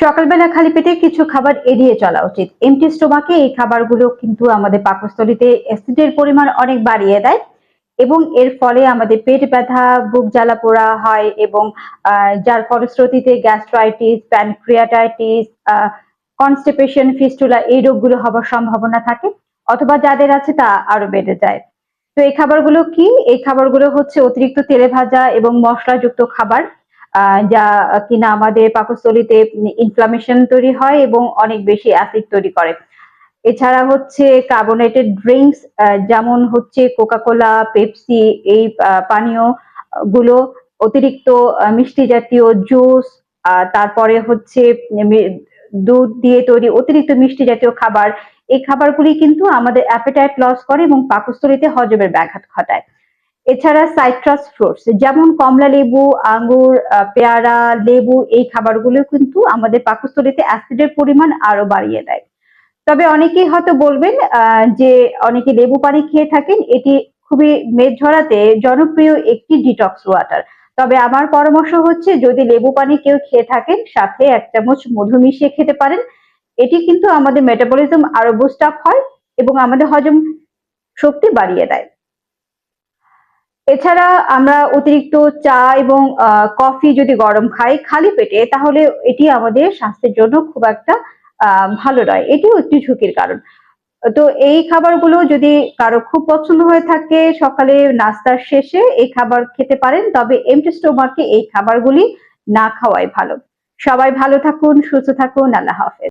সকালবেলা খালি পেটে কিছু খাবার এড়িয়ে চলা উচিত। এমটি স্টোমাকে এই খাবারগুলো কিন্তু আমাদের পাকস্থলীতে অ্যাসিডের পরিমাণ অনেক বাড়িয়ে দেয় এবং এর ফলে আমাদের পেট ব্যথা, বুক জ্বালা পোড়া হয় এবং যার ফলশ্রুতিতে গ্যাস্ট্রাইটিস, প্যানক্রিয়াটাইটিস, কনস্টিপেশন, ফিস্টুলা এই রোগগুলো হবার সম্ভাবনা থাকে, অথবা যাদের আছে তা আরো বেড়ে যায়। তো এই খাবারগুলো কি? এই খাবারগুলো হচ্ছে অতিরিক্ত তেলে ভাজা এবং মশলাযুক্ত খাবার, যা কিনা আমাদের পাকস্থলীতে ইনফ্লামেশন তৈরি হয় এবং অনেক বেশি অ্যাসিড তৈরি করে। এছাড়া হচ্ছে কার্বোনেটেড ড্রিঙ্কস, যেমন হচ্ছে কোকা-কোলা, পেপসি, এই পানীয় গুলো, অতিরিক্ত মিষ্টি জাতীয় জুস, তারপরে হচ্ছে দুধ দিয়ে তৈরি অতিরিক্ত মিষ্টি জাতীয় খাবার। এই খাবারগুলি কিন্তু আমাদের অ্যাপেটাইট লস করে এবং পাকস্থলীতে হজমের ব্যাঘাত ঘটায়। এছাড়া সাইট্রাস ফ্রুটস যেমন কমলা লেবু, আঙ্গুর, পেয়ারা, লেবু এই খাবারগুলো কিন্তু আমাদের পাকস্থলীতে অ্যাসিডের পরিমাণ আরো বাড়িয়ে দেয়। তবে অনেকেই হয়তো বলবেন যে অনেকে লেবু পানি খেয়ে থাকেন, এটি খুবই মেদ ঝরাতে জনপ্রিয় একটি ডিটক্স ওয়াটার। তবে আমার পরামর্শ হচ্ছে যদি লেবু পানি কেউ খেয়ে থাকেন সাথে ১ চামচ মধু মিশিয়ে খেতে পারেন। এটি কিন্তু আমাদের মেটাবলিজম আরো বুস্ট আপ হয় এবং আমাদের হজম শক্তি বাড়িয়ে দেয়। এছাড়া আমরা অতিরিক্ত চা এবং কফি যদি গরম খাই খালি পেটে, তাহলে এটি আমাদের স্বাস্থ্যের জন্য খুব একটা ভালো নয়। এটিও একটি ঝুঁকির কারণ। তো এই খাবারগুলো যদি কারো খুব পছন্দ হয়ে থাকে, সকালে নাস্তার শেষে এই খাবার খেতে পারেন। তবে এমটি স্টোমাকে এই খাবারগুলি না খাওয়াই ভালো। সবাই ভালো থাকুন, সুস্থ থাকুন। আল্লাহ হাফেজ।